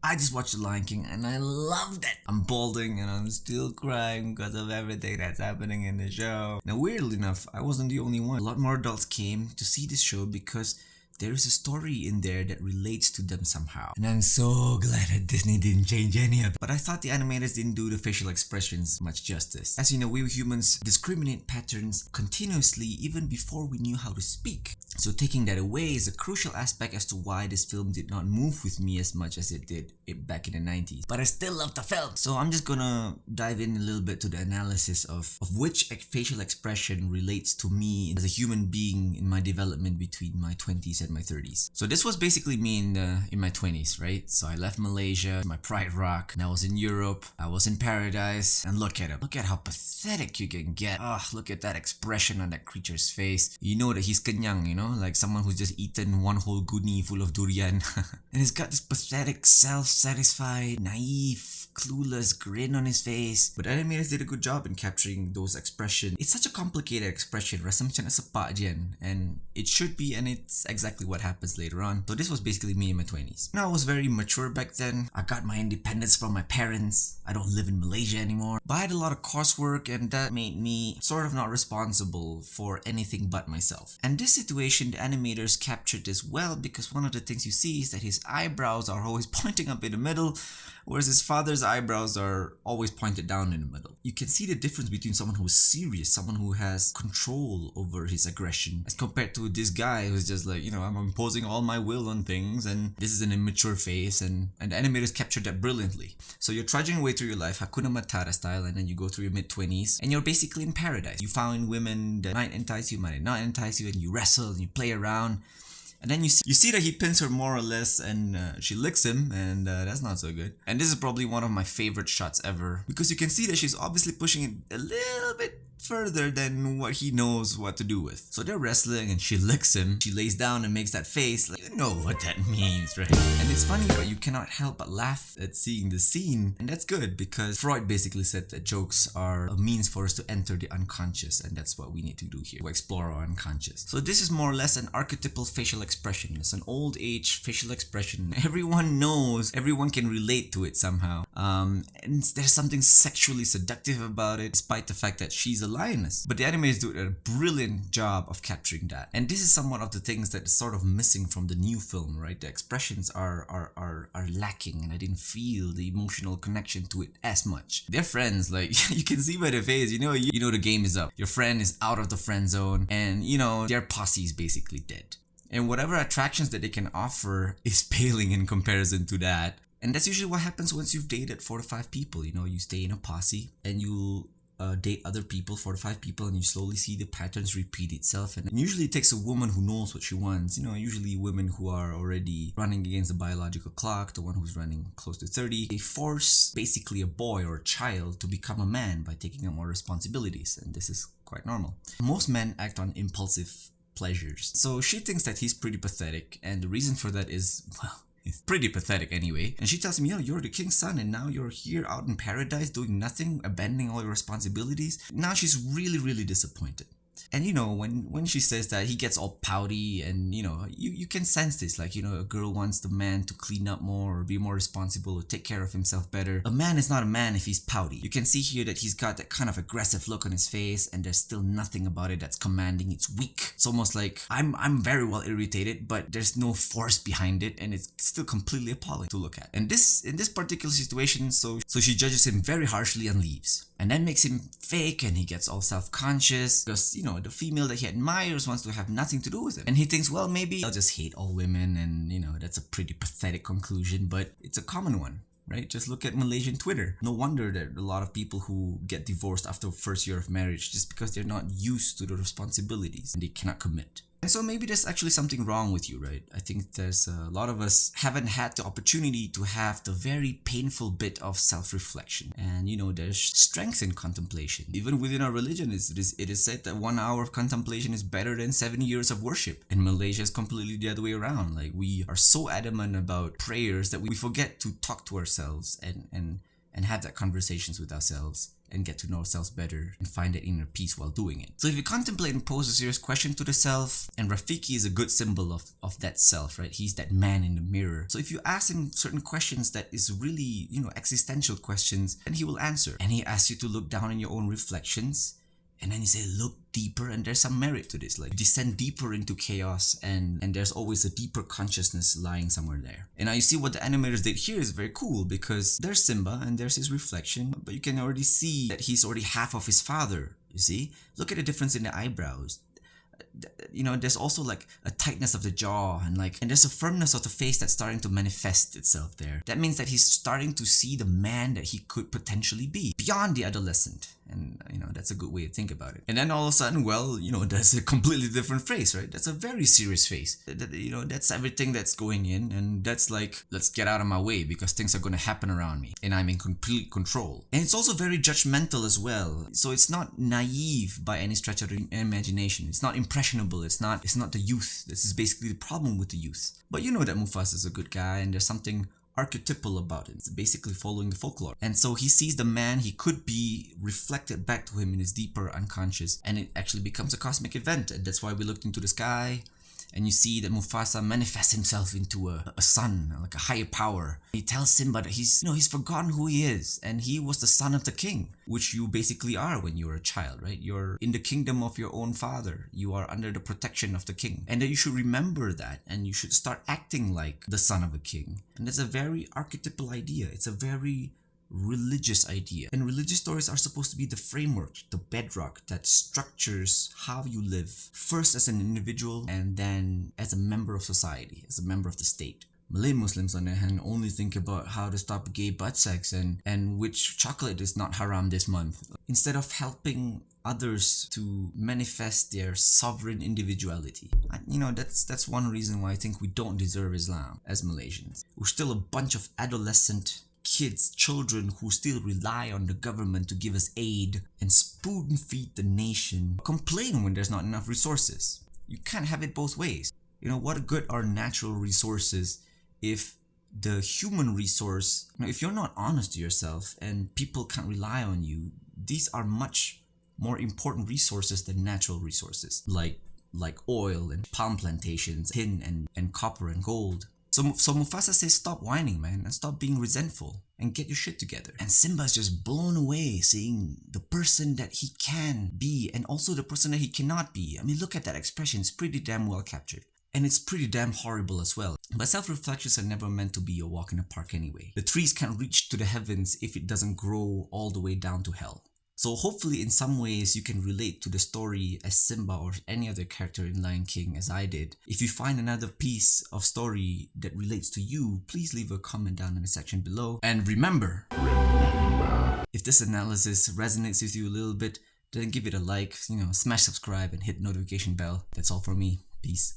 I just watched The Lion King and I loved it. I'm balding and I'm still crying because of everything that's happening in the show. Now, weirdly enough, I wasn't the only one. A lot more adults came to see this show because there is a story in there that relates to them somehow. And I'm so glad that Disney didn't change any of it. But I thought the animators didn't do the facial expressions much justice. As you know, we humans discriminate patterns continuously even before we knew how to speak. So taking that away is a crucial aspect as to why this film did not move with me as much as it did back in the 90s. But I still love the film. So I'm just gonna dive in a little bit to the analysis of which facial expression relates to me as a human being in my development between my 20s and my 30s. So this was basically me in my 20s, right? So I left Malaysia, my pride rock, and I was in Europe, I was in paradise, and look at him. Look at how pathetic you can get. Oh, look at that expression on that creature's face. You know that he's kenyang, you know? Like someone who's just eaten one whole guni full of durian. And he's got this pathetic, self-satisfied, naive, clueless grin on his face. But animators did a good job in capturing those expressions. It's such a complicated expression. Rasa macam nak sepak je kan. And it should be, and it's exactly what happens later on. So this was basically me in my 20s. Now I was very mature back then. I got my independence from my parents. I don't live in Malaysia anymore. But I had a lot of coursework and that made me sort of not responsible for anything but myself. And this situation, the animators captured this well because one of the things you see is that his eyebrows are always pointing up in the middle, whereas his father's eyebrows are always pointed down in the middle. You can see the difference between someone who is serious, someone who has control over his aggression, as compared to this guy who's just like, you know, I'm imposing all my will on things and this is an immature face, and the animators captured that brilliantly. So you're trudging away through your life, Hakuna Matata style, and then you go through your mid-20s and you're basically in paradise. You find women that might entice you, might not entice you, and you wrestle and you play around. And then you see that he pins her more or less and she licks him, and that's not so good. And this is probably one of my favorite shots ever because you can see that she's obviously pushing it a little bit further than what he knows what to do with. So they're wrestling and she licks him. She lays down and makes that face, like, you know what that means, right? And it's funny, but you cannot help but laugh at seeing the scene. And that's good because Freud basically said that jokes are a means for us to enter the unconscious, and that's what we need to do here, to explore our unconscious. So this is more or less an archetypal facial expression. It's an old age facial expression. Everyone knows, everyone can relate to it somehow. And there's something sexually seductive about it, despite the fact that she's a lioness. But the animators do a brilliant job of capturing that. And this is somewhat of the things that is sort of missing from the new film, right? The expressions are lacking, and I didn't feel the emotional connection to it as much. They're friends, like you can see by their face, you know the game is up. Your friend is out of the friend zone, and you know their posse is basically dead. And whatever attractions that they can offer is paling in comparison to that. And that's usually what happens once you've dated 4 to 5 people. You know, you stay in a posse and you date other people, 4 to 5 people, and you slowly see the patterns repeat itself. And usually it takes a woman who knows what she wants. You know, usually women who are already running against the biological clock, the one who's running close to 30. They force basically a boy or a child to become a man by taking on more responsibilities. And this is quite normal. Most men act on impulsive pleasures. So she thinks that he's pretty pathetic, and the reason for that is, well, he's pretty pathetic anyway. And she tells me, yo, you're the king's son and now you're here out in paradise doing nothing, abandoning all your responsibilities. Now she's really, really disappointed. And you know, when she says that, he gets all pouty, and you know, you can sense this, like, you know, a girl wants the man to clean up more or be more responsible or take care of himself better. A man is not a man if he's pouty. You can see here that he's got that kind of aggressive look on his face, and there's still nothing about it that's commanding. It's weak. It's almost like I'm very well irritated, but there's no force behind it, and it's still completely appalling to look at. And in this particular situation, so she judges him very harshly and leaves. And that makes him fake, and he gets all self-conscious because, you know, the female that he admires wants to have nothing to do with him. And he thinks, well, maybe I'll just hate all women, and, you know, that's a pretty pathetic conclusion, but it's a common one. Right? Just look at Malaysian Twitter. No wonder that a lot of people who get divorced after first year of marriage just because they're not used to the responsibilities and they cannot commit. And so maybe there's actually something wrong with you, right? I think there's a lot of us haven't had the opportunity to have the very painful bit of self-reflection. And you know, there's strength in contemplation. Even within our religion, it is said that 1 hour of contemplation is better than 7 years of worship. In Malaysia, it's completely the other way around. Like, we are so adamant about prayers that we forget to talk to ourselves and and have that conversations with ourselves and get to know ourselves better and find that inner peace while doing it. So if you contemplate and pose a serious question to the self, and Rafiki is a good symbol of that self, right? He's that man in the mirror. So if you ask him certain questions that is really, existential questions, and he will answer. And he asks you to look down in your own reflections, and then you say, look deeper, and there's some merit to this. Like, descend deeper into chaos, and there's always a deeper consciousness lying somewhere there. And now you see what the animators did here is very cool, because there's Simba and there's his reflection, but you can already see that he's already half of his father. You see? Look at the difference in the eyebrows. There's also like a tightness of the jaw, and there's a firmness of the face that's starting to manifest itself there. That means that he's starting to see the man that he could potentially be beyond the adolescent. And that's a good way to think about it. And then all of a sudden, that's a completely different face, right? That's a very serious face. That's everything that's going in, and that's like, let's get out of my way because things are going to happen around me and I'm in complete control. And it's also very judgmental as well. So it's not naive by any stretch of the imagination. It's not impressionable. It's not the youth. This is basically the problem with the youth. But you know that Mufasa is a good guy, and there's something archetypal about it. It's basically following the folklore. And so he sees the man he could be reflected back to him in his deeper unconscious, and it actually becomes a cosmic event. And that's why we looked into the sky, and you see that Mufasa manifests himself into a sun, like a higher power. He tells Simba that he's forgotten who he is, and he was the son of the king, which you basically are when you're a child, right? You're in the kingdom of your own father. You are under the protection of the king, and that you should remember that, and you should start acting like the son of a king. And that's a very archetypal idea. It's a very religious idea, and religious stories are supposed to be the framework, the bedrock that structures how you live, first as an individual and then as a member of society, as a member of the state. Malay Muslims, on the other hand, only think about how to stop gay butt sex and which chocolate is not haram this month, instead of helping others to manifest their sovereign individuality. That's one reason why I think we don't deserve Islam as Malaysians. We're still a bunch of adolescent kids, children who still rely on the government to give us aid and spoon feed the nation, complain when there's not enough resources. You can't have it both ways. What good are natural resources if the human resource, if you're not honest to yourself and people can't rely on you, these are much more important resources than natural resources like oil and palm plantations, tin and copper and gold. So Mufasa says, stop whining, man, and stop being resentful and get your shit together. And Simba's just blown away seeing the person that he can be and also the person that he cannot be. I mean, look at that expression. It's pretty damn well captured. And it's pretty damn horrible as well. But self-reflections are never meant to be a walk in the park anyway. The trees can't reach to the heavens if it doesn't grow all the way down to hell. So hopefully in some ways you can relate to the story as Simba or any other character in Lion King as I did. If you find another piece of story that relates to you, please leave a comment down in the section below. And remember, if this analysis resonates with you a little bit, then give it a like, smash subscribe and hit notification bell. That's all from me. Peace.